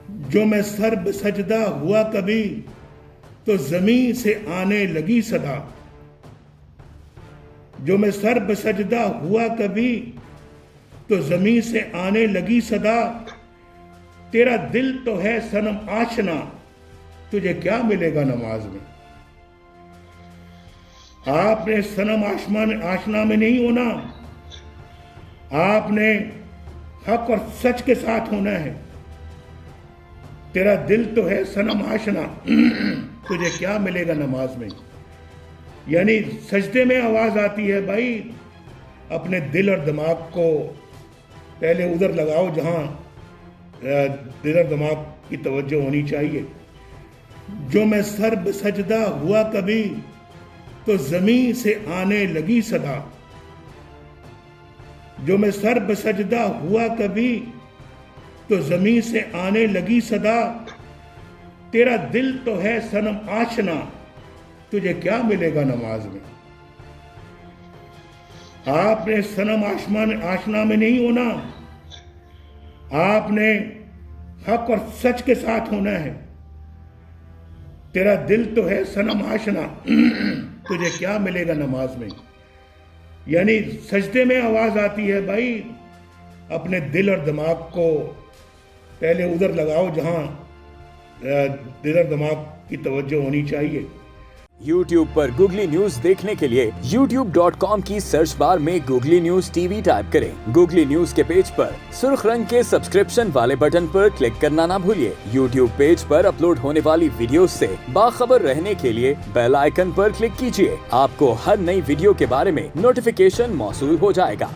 جو میں سر بسجدہ ہوا کبھی تو زمین سے آنے لگی صدا. جو میں سر بسجدہ ہوا کبھی تو زمین سے آنے لگی صدا. تیرا دل تو ہے صنم آشنا، تجھے کیا ملے گا نماز میں. آپ نے صنم آشنا میں نہیں ہونا، آپ نے حق اور سچ کے ساتھ ہونا ہے. تیرا دل تو ہے صنم آشنا، تجھے کیا ملے گا نماز میں. یعنی سجدے میں آواز آتی ہے بھائی اپنے دل اور دماغ کو پہلے ادھر لگاؤ جہاں دل اور دماغ کی توجہ ہونی چاہیے. جو میں سر بسجدہ ہوا کبھی تو زمین سے آنے لگی صدا. جو میں سر بسجدہ ہوا کبھی تو زمین سے آنے لگی صدا. تیرا دل تو ہے صنم آشنا، تجھے کیا ملے گا نماز میں. آپ نے صنم آشنا میں نہیں ہونا، آپ نے حق اور سچ کے ساتھ ہونا ہے. تیرا دل تو ہے صنم آشنا، تجھے کیا ملے گا نماز میں. یعنی سجدے میں آواز آتی ہے بھائی اپنے دل اور دماغ کو پہلے ادھر لگاؤ جہاں دل اور دماغ کی توجہ ہونی چاہیے. YouTube پر گوگلی نیوز دیکھنے کے لیے youtube.com کی سرچ بار میں googly news T V type کریں. گوگلی نیوز کے پیج پر سرخ رنگ کے سبسکرپشن والے بٹن پر کلک کرنا نہ بھولیے. YouTube پیج پر اپلوڈ ہونے والی ویڈیوز سے باخبر رہنے کے لیے بیل آئیکن پر کلک کیجیے. آپ کو ہر نئی ویڈیو کے بارے میں نوٹیفیکیشن موصول ہو جائے گا.